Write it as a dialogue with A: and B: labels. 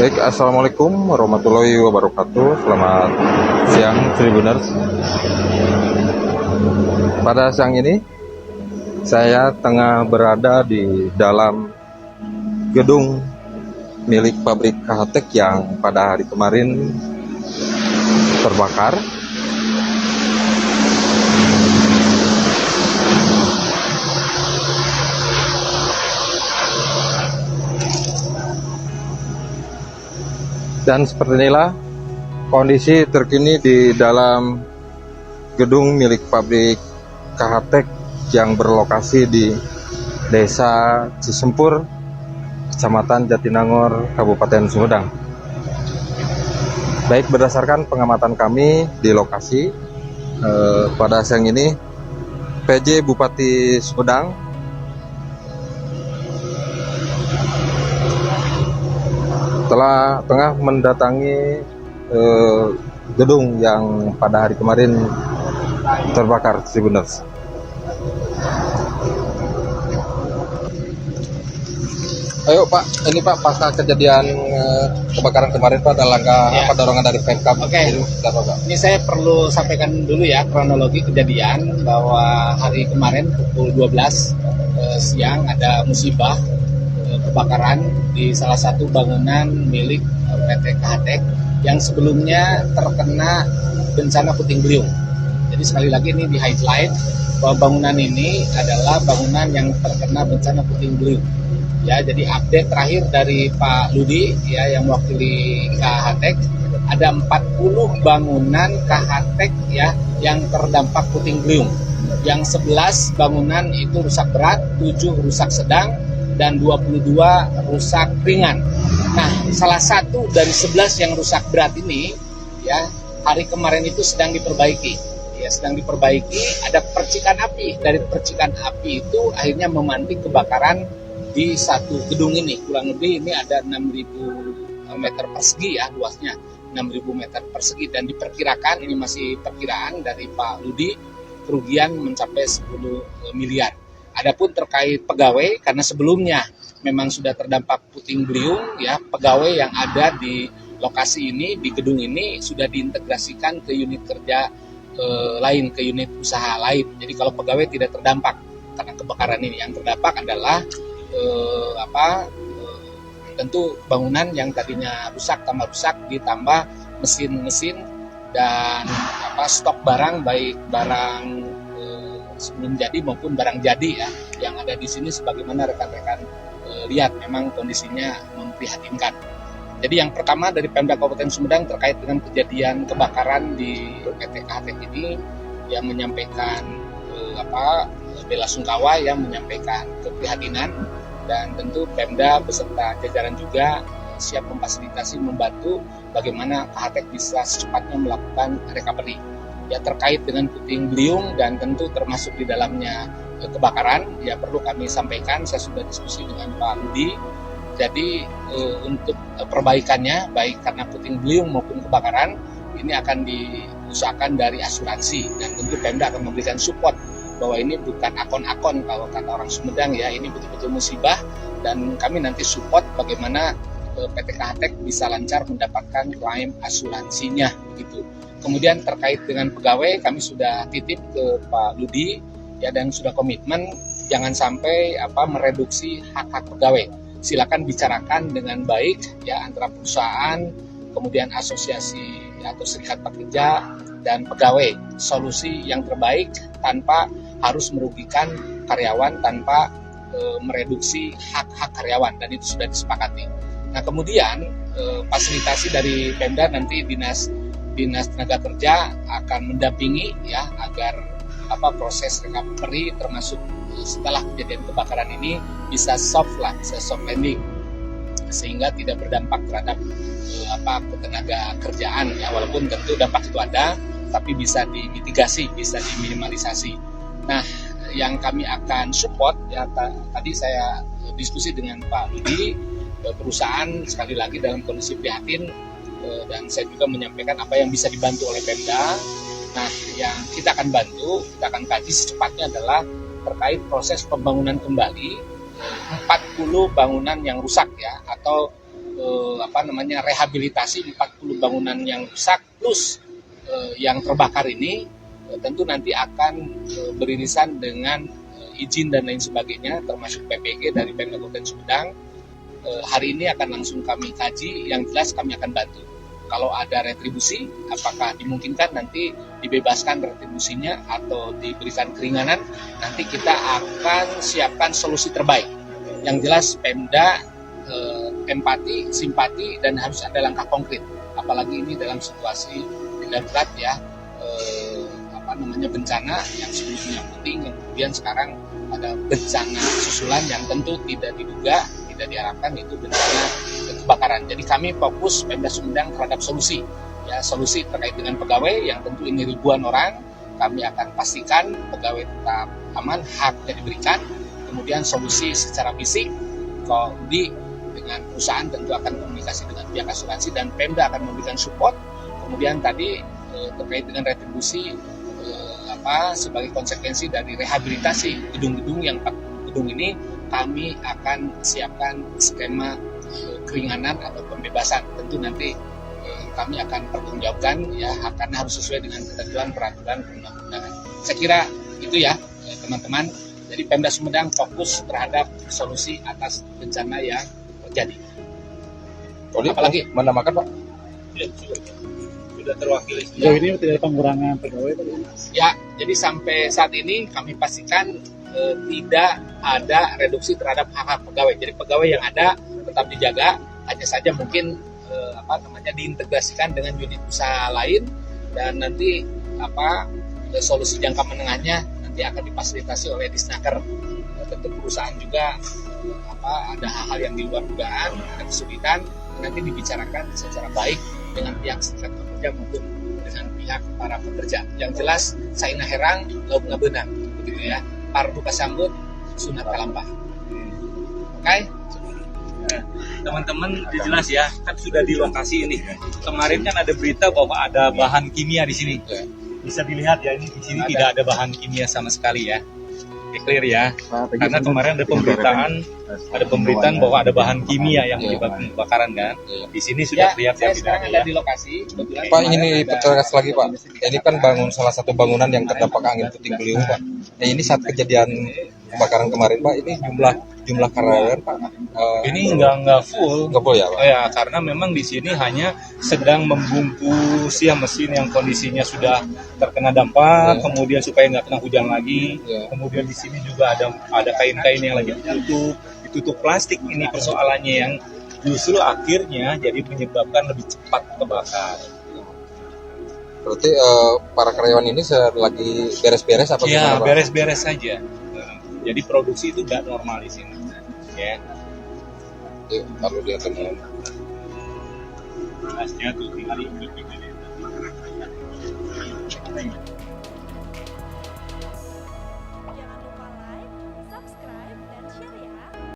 A: Baik, Assalamualaikum warahmatullahi wabarakatuh. Selamat siang, Tribuners. Pada siang ini, saya tengah berada di dalam gedung milik pabrik KHTEK yang pada hari kemarin terbakar. Dan seperti inilah kondisi terkini di dalam gedung milik pabrik KHTEK yang berlokasi di Desa Cisempur, Kecamatan Jatinangor, Kabupaten Sumedang. Baik, berdasarkan pengamatan kami di lokasi, pada siang ini PJ Bupati Sumedang tengah mendatangi gedung yang pada hari kemarin terbakar, Tribuners. Ayo Pak, ini Pak pasca kejadian kebakaran kemarin Pak, ada langkah apa dorongan dari Pemkab?
B: Oke. Ini saya perlu sampaikan dulu ya kronologi kejadian bahwa hari kemarin pukul 12 siang ada musibah kebakaran di salah satu bangunan milik PT KHTEK yang sebelumnya terkena bencana puting beliung. Jadi sekali lagi ini di highlight bahwa bangunan ini adalah bangunan yang terkena bencana puting beliung. Ya, jadi update terakhir dari Pak Ludi ya yang mewakili KHTEK, ada 40 bangunan KHTEK ya yang terdampak puting beliung. Yang 11 bangunan itu rusak berat, 7 rusak sedang, dan 22 rusak ringan. Nah, salah satu dari 11 yang rusak berat ini ya hari kemarin itu sedang diperbaiki. Ya, sedang diperbaiki, ada percikan api. Dari percikan api itu akhirnya memantik kebakaran di satu gedung ini. Kurang lebih ini ada 6.000 meter persegi ya luasnya. 6.000 meter persegi, dan diperkirakan, ini masih perkiraan dari Pak Ludi, kerugian mencapai 10 miliar. Adapun terkait pegawai, karena sebelumnya memang sudah terdampak puting beliung, ya pegawai yang ada di lokasi ini, di gedung ini sudah diintegrasikan ke unit kerja lain, ke unit usaha lain. Jadi kalau pegawai tidak terdampak karena kebakaran ini, yang terdampak adalah tentu bangunan yang tadinya rusak tambah rusak, ditambah mesin-mesin dan stok barang, baik barang sebelum jadi maupun barang jadi ya yang ada di sini. Sebagaimana rekan-rekan lihat, memang kondisinya memprihatinkan. Jadi yang pertama dari Pemda Kabupaten Sumedang terkait dengan kejadian kebakaran di PT KHTEK ini, yang menyampaikan bela sungkawa, yang menyampaikan keprihatinan, dan tentu Pemda beserta jajaran juga siap memfasilitasi, membantu bagaimana KHTEK bisa secepatnya melakukan recovery ya terkait dengan puting beliung, dan tentu termasuk di dalamnya kebakaran. Ya perlu kami sampaikan, saya sudah diskusi dengan Pak Ludi. Jadi untuk perbaikannya, baik karena puting beliung maupun kebakaran, ini akan diusahakan dari asuransi, dan tentu Pemda akan memberikan support bahwa ini bukan akon-akon kalau kata orang Sumedang ya, ini betul-betul musibah, dan kami nanti support bagaimana PT KHTEK bisa lancar mendapatkan klaim asuransinya begitu. Kemudian terkait dengan pegawai, kami sudah titip ke Pak Ludi ya, dan sudah komitmen jangan sampai mereduksi hak-hak pegawai. Silakan bicarakan dengan baik ya antara perusahaan, kemudian asosiasi atau serikat pekerja dan pegawai, solusi yang terbaik tanpa harus merugikan karyawan, tanpa mereduksi hak-hak karyawan, dan itu sudah disepakati. Nah, kemudian fasilitasi dari Pemda, nanti Dinas Tenaga Kerja akan mendampingi ya agar proses recovery termasuk setelah kejadian kebakaran ini bisa soft landing, sehingga tidak berdampak terhadap ketenaga kerjaan ya, walaupun tentu dampak itu ada tapi bisa dimitigasi, bisa diminimalisasi. Nah, yang kami akan support ya, tadi saya diskusi dengan Pak Ludi, perusahaan sekali lagi dalam kondisi prihatin, dan saya juga menyampaikan apa yang bisa dibantu oleh Pemda. Nah, yang kita akan bantu, kita akan kaji secepatnya adalah terkait proses pembangunan kembali 40 bangunan yang rusak ya, atau rehabilitasi 40 bangunan yang rusak plus yang terbakar ini, tentu nanti akan beririsan dengan izin dan lain sebagainya, termasuk PPG dari Pemda Kabupaten Sumedang. Hari ini akan langsung kami kaji, yang jelas kami akan bantu. Kalau ada retribusi, apakah dimungkinkan nanti dibebaskan retribusinya atau diberikan keringanan, nanti kita akan siapkan solusi terbaik. Yang jelas Pemda empati, simpati, dan harus ada langkah konkret. Apalagi ini dalam situasi darurat ya, bencana yang sebelumnya penting, yang kemudian sekarang ada bencana susulan yang tentu tidak diduga, tidak diharapkan, itu bencana kebakaran. Jadi kami fokus Pemda Sumedang terhadap solusi, ya solusi terkait dengan pegawai yang tentu ini ribuan orang. Kami akan pastikan pegawai tetap aman, haknya diberikan. Kemudian solusi secara fisik, kalau dengan perusahaan tentu akan komunikasi dengan pihak asuransi dan Pemda akan memberikan support. Kemudian tadi terkait dengan retribusi sebagai konsekuensi dari rehabilitasi gedung-gedung yang 40 gedung ini, kami akan siapkan skema keringanan atau pembebasan. Tentu nanti kami akan pertanggungjawabkan ya, karena harus sesuai dengan ketentuan peraturan perundang-undangan. Saya kira itu ya teman-teman. Jadi Pemda Sumedang fokus terhadap solusi atas bencana yang terjadi.
A: Apalagi menambahkan Pak?
B: Ya, sudah terwakili.
C: Sejauh ini tidak ada pengurangan pegawai?
B: Ya, jadi sampai saat ini kami pastikan tidak ada reduksi terhadap hak-hak pegawai. Jadi pegawai yang ada tetap dijaga, hanya saja mungkin diintegrasikan dengan unit usaha lain, dan nanti solusi jangka menengahnya nanti akan difasilitasi oleh Disnaker. Tentu perusahaan juga ada hal-hal yang di luar dugaan, ada kesulitan, nanti dibicarakan secara baik dengan pihak serikat pekerja maupun dengan pihak para pekerja. Yang jelas saina herang lauk ngabeunang, begitu ya. Pardu kasambut sunat kalampah. Oke?
C: Teman-teman jelas ya, kan sudah di lokasi ini. Kemarin kan ada berita bahwa ada bahan kimia di sini. Bisa dilihat ya, ini di sini tidak ada bahan kimia sama sekali ya. Clear ya. Karena kemarin ada pemberitaan bahwa ada bahan kimia yang menyebabkan kebakaran kan. Di sini sudah terlihat
B: saya
C: ya,
B: sekarang
C: tidak
B: ada di lokasi.
A: Pak, ini tegas lagi Pak. Ini kan salah satu bangunan yang terdampak angin puting beliung Pak. Ini saat kejadian kebakaran kemarin Pak, ini jumlah karyawan Pak.
C: Ini nggak full.
A: Nggak full ya Pak?
C: Ya, karena memang di sini hanya sedang membungkus ya mesin yang kondisinya sudah terkena dampak, kemudian supaya nggak kena hujan lagi. Kemudian di sini juga ada kain-kain yang lagi ditutup plastik. Ini persoalannya yang justru akhirnya jadi menyebabkan lebih cepat kebakar.
A: Berarti para karyawan ini lagi beres-beres apa
C: Ya,
A: gimana Pak?
C: beres-beres saja. Jadi produksi itu nggak normal di sini. Ya.
A: Lalu dia temukan.
C: Tuh tinggal